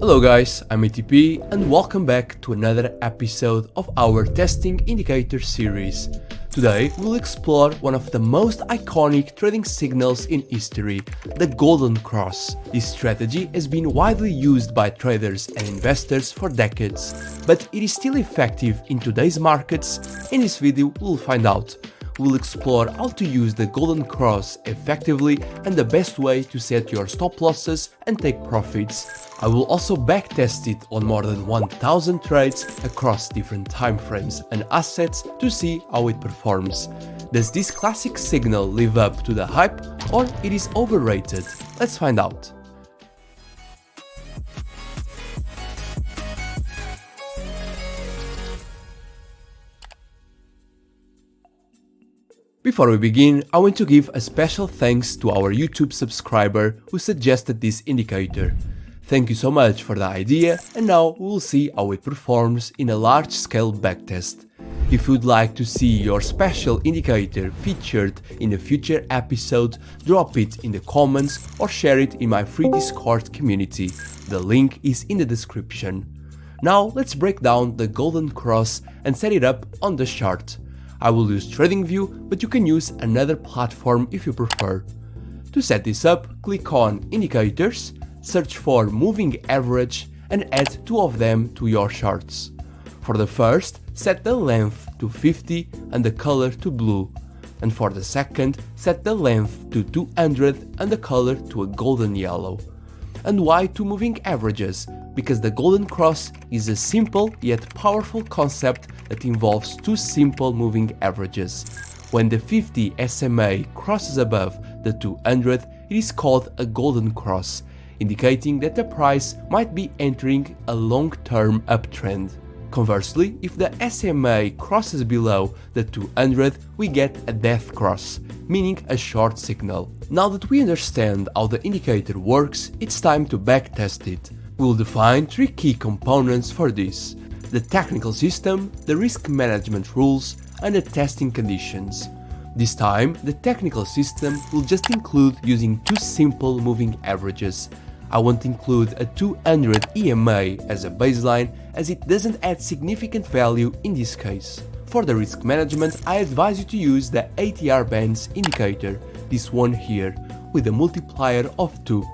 Hello guys, I'm ATP and welcome back to another episode of our testing indicator series. Today we'll explore one of the most iconic trading signals in history, the Golden Cross. This strategy has been widely used by traders and investors for decades, but it is still effective in today's markets. In this video we'll find out. We'll explore how to use the Golden Cross effectively and the best way to set your stop losses and take profits. I will also backtest it on more than 1000 trades across different time frames and assets to see how it performs. Does this classic signal live up to the hype or it is overrated? Let's find out. Before we begin, I want to give a special thanks to our YouTube subscriber who suggested this indicator. Thank you so much for the idea, and now we will see how it performs in a large-scale backtest. If you'd like to see your special indicator featured in a future episode, drop it in the comments or share it in my free Discord community. The link is in the description. Now let's break down the Golden Cross and set it up on the chart. I will use TradingView, but you can use another platform if you prefer. To set this up, click on Indicators, search for Moving Average and add two of them to your charts. For the first, set the length to 50 and the color to blue. And for the second, set the length to 200 and the color to a golden yellow. And why two moving averages? Because the Golden Cross is a simple yet powerful concept that involves two simple moving averages. When the 50 SMA crosses above the 200, it is called a Golden Cross, indicating that the price might be entering a long-term uptrend. Conversely, if the SMA crosses below the 200, we get a death cross, meaning a short signal. Now that we understand how the indicator works, it's time to backtest it. We'll define three key components for this: the technical system, the risk management rules, and the testing conditions. This time, the technical system will just include using two simple moving averages. I won't include a 200 EMA as a baseline, as it doesn't add significant value in this case. For the risk management, I advise you to use the ATR bands indicator, this one here, with a multiplier of 2.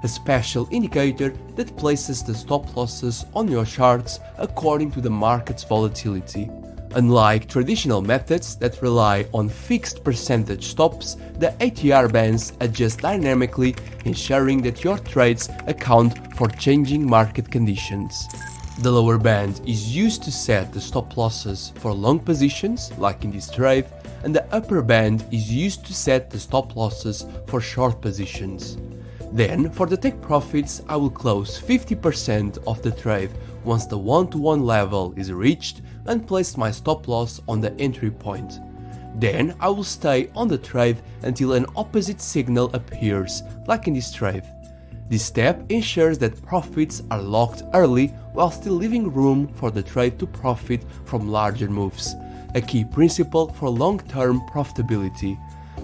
A special indicator that places the stop losses on your charts according to the market's volatility. Unlike traditional methods that rely on fixed percentage stops, the ATR bands adjust dynamically, ensuring that your trades account for changing market conditions. The lower band is used to set the stop losses for long positions, like in this trade, and the upper band is used to set the stop losses for short positions. Then, for the take profits, I will close 50% of the trade once the 1-to-1 level is reached and place my stop loss on the entry point. Then, I will stay on the trade until an opposite signal appears, like in this trade. This step ensures that profits are locked early while still leaving room for the trade to profit from larger moves, a key principle for long-term profitability.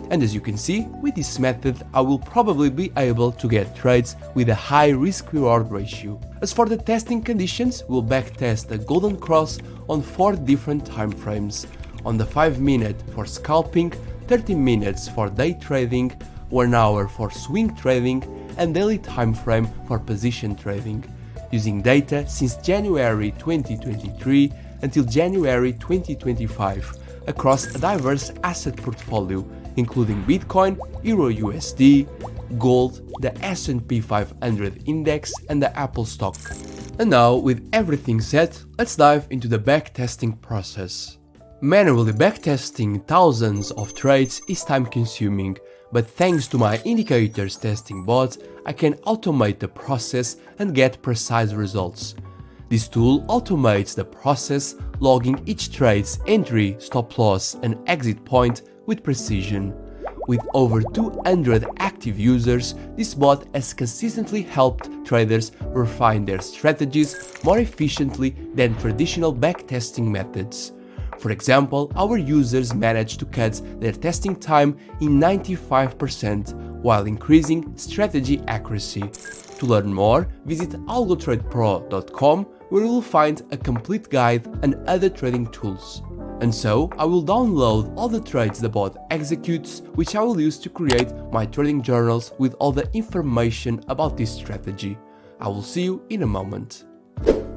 And as you can see, with this method I will probably be able to get trades with a high risk-reward ratio. As for the testing conditions, we'll backtest the Golden Cross on 4 different time frames: on the 5-minute for scalping, 30 minutes for day trading, 1 hour for swing trading, and daily time frame for position trading, using data since January 2023 until January 2025 across a diverse asset portfolio, including Bitcoin, Euro USD, gold, the S&P 500 index, and the Apple stock. And now, with everything set, let's dive into the backtesting process. Manually backtesting thousands of trades is time-consuming, but thanks to my indicators testing bot, I can automate the process and get precise results. This tool automates the process, logging each trade's entry, stop loss, and exit point with precision. With over 200 active users, this bot has consistently helped traders refine their strategies more efficiently than traditional backtesting methods. For example, our users managed to cut their testing time in 95% while increasing strategy accuracy. To learn more, visit algotradepro.com, where you will find a complete guide and other trading tools. And so, I will download all the trades the bot executes, which I will use to create my trading journals with all the information about this strategy. I will see you in a moment.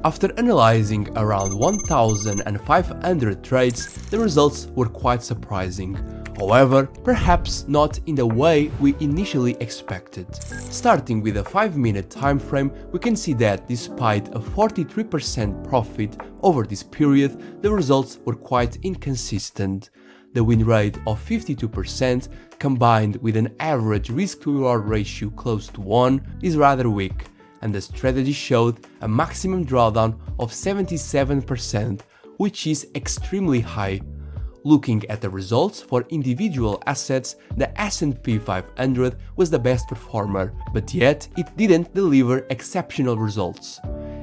After analyzing around 1,500 trades, the results were quite surprising. However, perhaps not in the way we initially expected. Starting with a 5-minute time frame, we can see that despite a 43% profit over this period, the results were quite inconsistent. The win rate of 52% combined with an average risk-to-reward ratio close to 1 is rather weak, and the strategy showed a maximum drawdown of 77%, which is extremely high. Looking at the results for individual assets, the S&P 500 was the best performer, but yet it didn't deliver exceptional results.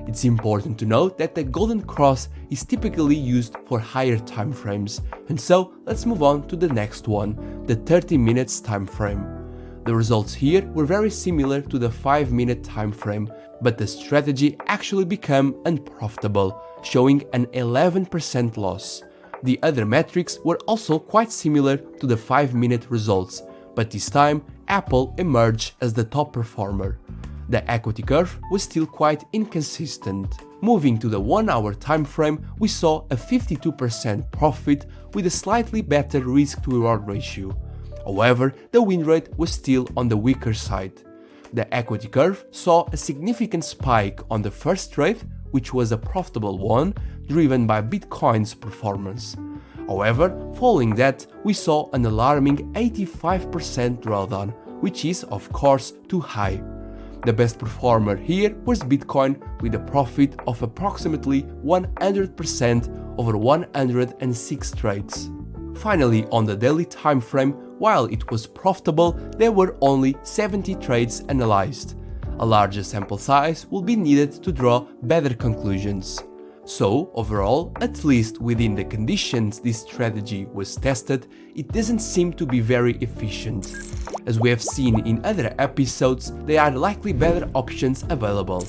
It's important to note that the golden cross is typically used for higher time frames, and so let's move on to the next one, the 30 minutes time frame. The results here were very similar to the 5-minute time frame, but the strategy actually became unprofitable, showing an 11% loss. The other metrics were also quite similar to the 5-minute results, but this time Apple emerged as the top performer. The equity curve was still quite inconsistent. Moving to the 1-hour time frame, we saw a 52% profit with a slightly better risk-to-reward ratio. However, the win rate was still on the weaker side. The equity curve saw a significant spike on the first trade, which was a profitable one, driven by Bitcoin's performance. However, following that, we saw an alarming 85% drawdown, which is, of course, too high. The best performer here was Bitcoin with a profit of approximately 100% over 106 trades. Finally, on the daily time frame, while it was profitable, there were only 70 trades analyzed. A larger sample size will be needed to draw better conclusions. So, overall, at least within the conditions this strategy was tested, it doesn't seem to be very efficient. As we have seen in other episodes, there are likely better options available.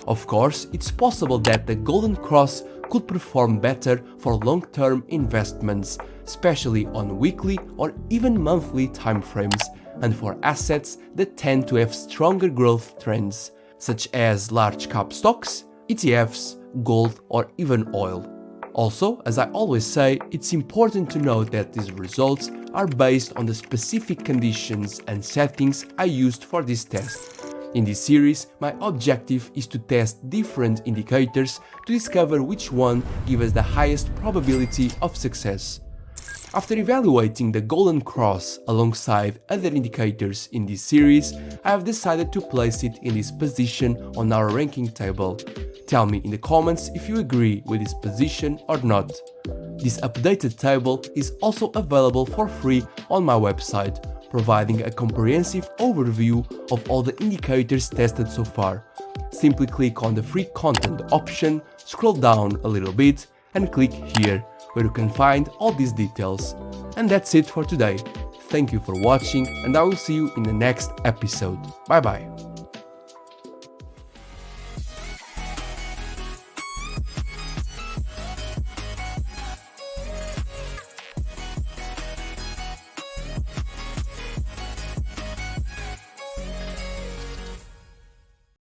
Of course, it's possible that the golden cross could perform better for long-term investments, especially on weekly or even monthly timeframes, and for assets that tend to have stronger growth trends, such as large cap stocks, ETFs, gold, or even oil. Also, as I always say, it's important to note that these results are based on the specific conditions and settings I used for this test. In this series, my objective is to test different indicators to discover which one gives us the highest probability of success. After evaluating the golden cross alongside other indicators in this series, I have decided to place it in this position on our ranking table. Tell me in the comments if you agree with this position or not. This updated table is also available for free on my website, providing a comprehensive overview of all the indicators tested so far. Simply click on the free content option, scroll down a little bit, and click here, where you can find all these details. And that's it for today. Thank you for watching, and I will see you in the next episode. Bye bye.